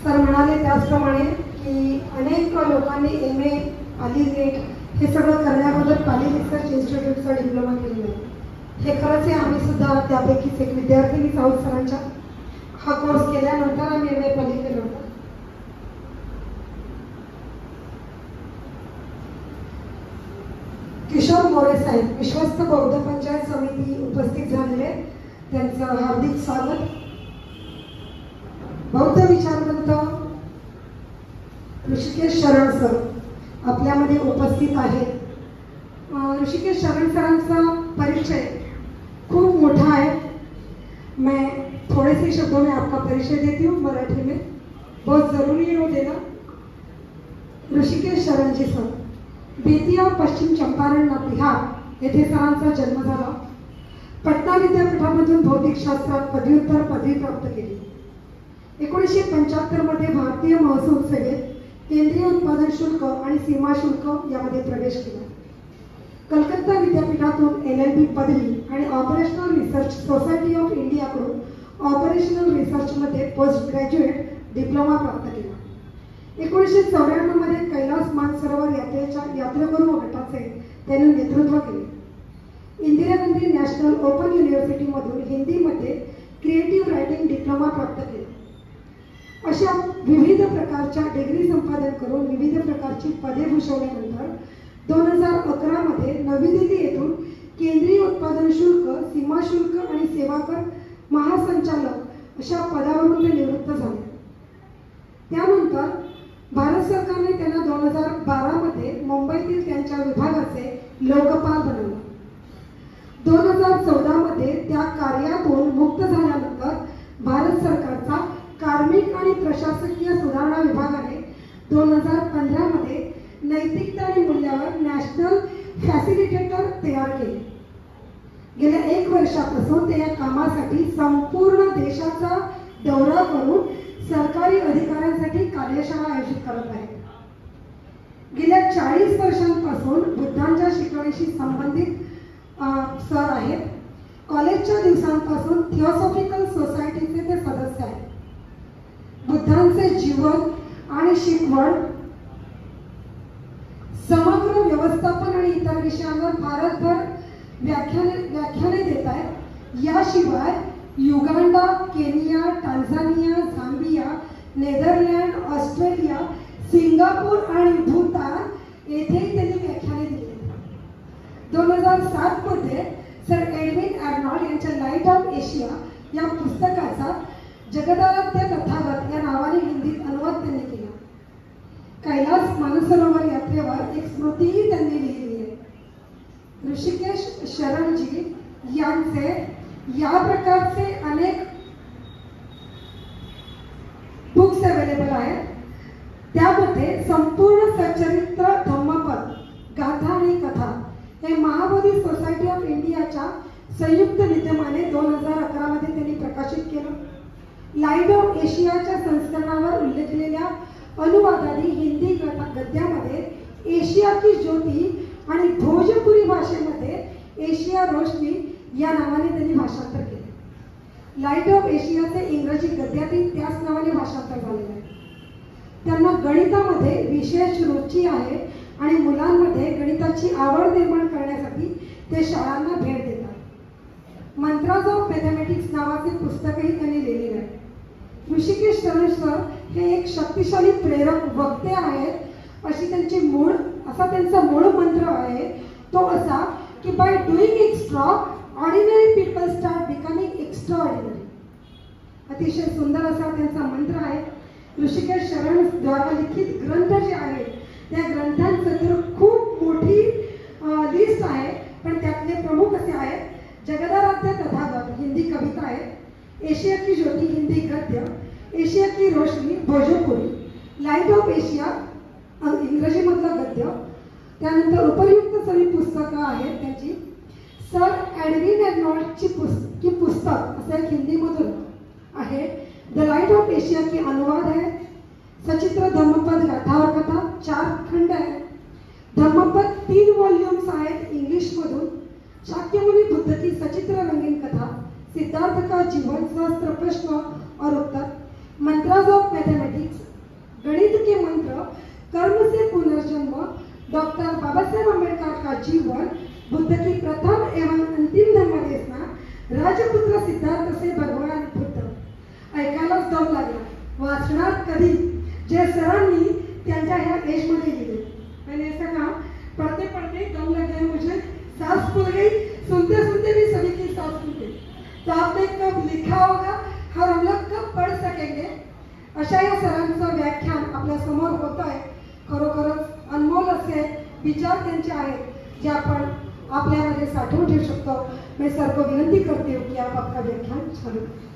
Sir म्हणाले त्याचप्रमाणे की अनेक लोकांनी MA आली नेट हे सगळं करण्याबद्दल पाली रिसर्च इन्स्टिट्यूटचा डिप्लोमा केलेला आहे. हे खरंच आहे. आम्ही सुद्धा त्यापैकीच एक विद्यार्थिनी आहोत सरांच्या. हा कोर्स केल्यानंतर आम्ही MA पाली केलं होतं. किशोर मोरे साहेब विश्वस्त बौद्ध पंचायत समिती उपस्थित झालेले, त्यांचं हार्दिक स्वागत. बौद्ध विचारवंत ऋषिकेश शरण सर आपल्यामध्ये उपस्थित आहेत. ऋषिकेश शरण सरांचा परिचय खूप मोठा है. मैं थोड़े से शब्दों में आपका परिचय देती हूँ मराठी में, बहुत जरूरी है वो देना. ऋषिकेश शरण जी सर बेतिया पश्चिम चंपारण बिहार येथे सरांचा जन्म झाला. पटना विद्यापीठामधून भौतिकशास्त्रात पदव्युत्तर पदवी प्राप्त केली. 1975 मध्ये भारतीय महसूल सेवेत केंद्रीय उत्पादन शुल्क आणि सीमा शुल्क यामध्ये प्रवेश केला. कलकत्ता विद्यापीठातून LLB पदवी आणि ऑपरेशनल रिसर्च सोसायटी ऑफ इंडियाकडून ऑपरेशनल रिसर्चमध्ये पोस्ट ग्रॅज्युएट डिप्लोमा प्राप्त केला. 1994 मध्ये कैलास मानसरोवर यात्रेकरू गटाचे त्यांनी नेतृत्व केले. इंदिरा गांधी नॅशनल ओपन युनिव्हर्सिटीमधून हिंदीमध्ये क्रिएटिव्ह रायटिंग डिप्लोमा प्राप्त केला. अशा विविध प्रकारच्या डिग्री संपादन करून विविध प्रकारची पदे भूषवल्यानंतर 2011 मध्ये नवी दिल्ली येथून केंद्रीय उत्पादन शुल्क, सीमा शुल्क आणि सेवा कर महासंचालक अशा पदावरून ते निवृत्त झाले. त्यानंतर भारत सरकारने त्यांना 2012 मध्ये मुंबईतील त्यांच्या विभागाचे लोकपाल बनवले. 2014 मध्ये त्या कार्यातून मुक्त झाल्यानंतर भारत सरकारचा कार्मिक आणि प्रशासकीय सुधारणा विभागाने 2015 मध्ये नैतिकता आणि मूल्यावर नॅशनल फॅसिलिटेटर तयार केले. गेल्या 1 वर्षापासून ते या कामासाठी संपूर्ण देशाचा दौरा करून सरकारी अधिकाऱ्यांसाठी कार्यशाळा आयोजित करत आहेत. गेल्या 40 वर्षांपासून बुद्धांच्या शिकवणीशी संबंधित सर आहेत. कॉलेजच्या दिवसांपासून थिओसॉफिकल सोसायटीचे ते सदस्य आहेत. बुद्धांचे जीवन आणि शिकवण, समग्र व्यवस्थापन आणि इतर विषयांवर भारतभर व्याख्याने देत आहेत. याशिवाय Uganda, Kenya, Tanzania, Zambia, Netherland, Australia, Singapore आणि भूतान येथेही त्यांनी व्याख्याने दिली. 2007 मध्ये सर एडविन आर्नॉल्ड यांच्या लाईट ऑफ एशिया या पुस्तकाचा जगदाराध्य तथागत या नावाने हिंदीत अनुवाद त्यांनी केला. कैलास मानसरोवर यात्रेवर एक स्मृतीही त्यांनी लिहिली आहे. ऋषिकेश शरणजी यांचे या प्रकारचे अनेक बुक्स अवेलेबल आहेत. त्यामध्ये संपूर्ण सच्चरित्र धम्मपद, गाथा आणि कथा हे महाबोधी सोसायटी ऑफ इंडियाच्या संयुक्त विद्यमाने 2011 मध्ये त्यांनी प्रकाशित केलं. लाईट ऑफ एशियाच्या संस्करणावर उल्लेखलेल्या अनुवादाने हिंदी गद्यामध्ये एशिया की ज्योती आणि भोजपुरी भाषेमध्ये एशिया रोशनी या नावाने त्यांनी भाषांतर केले. लाईट ऑफ एशियाचे इंग्रजी गद्यातील त्याच नावाने भाषांतर झालेले आहे. त्यांना गणितामध्ये विशेष रुची आहे आणि मुलांमध्ये गणिताची आवड निर्माण करण्यासाठी ते शाळांना भेट देतात. मंत्राज ऑफ मॅथमॅटिक्स नावाचे पुस्तकही त्यांनी लिहिलेले आहे. ऋषिकेश शरण सर हे एक शक्तिशाली प्रेरक वक्ते आहेत असा त्यांचा मूळ मंत्र आहे. तो असा की bye doing extra ordinary people start becoming extra ordinary. अतिशय सुंदर असा त्यांचा मंत्र आहे. ऋषिकेश शरण द्वारा लिखित ग्रंथ जे आहेत त्या ग्रंथांचं तर खूप मोठी लिस्ट आहे, पण त्यातले प्रमुख असे आहेत. जगदाराध्य तथागत हिंदी कविता आहे, एशिया की ज्योती हिंदी गद्य, एशिया की रोशनी भोजपुरी, लाईट ऑफ एशिया इंग्रजी मधलं गद्य. त्यानंतर उपयुक्त सगळी पुस्तकं आहेत त्यांची. सर एडविन आर्नॉल्डची पुस्तक असं एक हिंदीमधून आहे. द लाईट ऑफ एशिया की अनुवाद आहे. सचित्र धम्मपद गाथा और कथा 4 खंड आहे. धम्मपद 3 वॉल्यूम्स आहेत इंग्लिशमधून. शाक्यमुनी बुद्ध की सचित्र रंगीन कथा, सिद्धार्थ का जीवन, सहस्त्र प्रश्न और उत्तर, मंत्राज ऑफ मैथमेटिक्स, गणित के मंत्र, कर्म से पुनर्जन्म, डॉक्टर बाबासाहेब आंबेडकर का जीवन, बुद्ध की प्रथम एवं अंतिम धम्मदेशना, राजपुत्र सिद्धार्थ से भगवान बुद्ध. ऐकायलाच दम लागला. वाचणार कधी जे सरांनी त्यांच्या ह्या एजमध्ये लिहिले. मैंने ऐसा कहा पढ़ते पढ़ते दम लग गए मुझे, सांस फूल गई, सुनते सुनते भी सभी की सांस फूल गई. तो आपने कब लिखा होगा और हम लोग कब पढ़ सकेंगे. अशा या सरांचं व्याख्यान आपल्या समोर होत आहे. खरोखरच अनमोल असे विचार त्यांचे आहेत जे आपण आपल्यामध्ये साठवून ठेवू शकतो. मैं सर को विनंती करती हूँ कि आप आपका व्याख्यान चालू करें.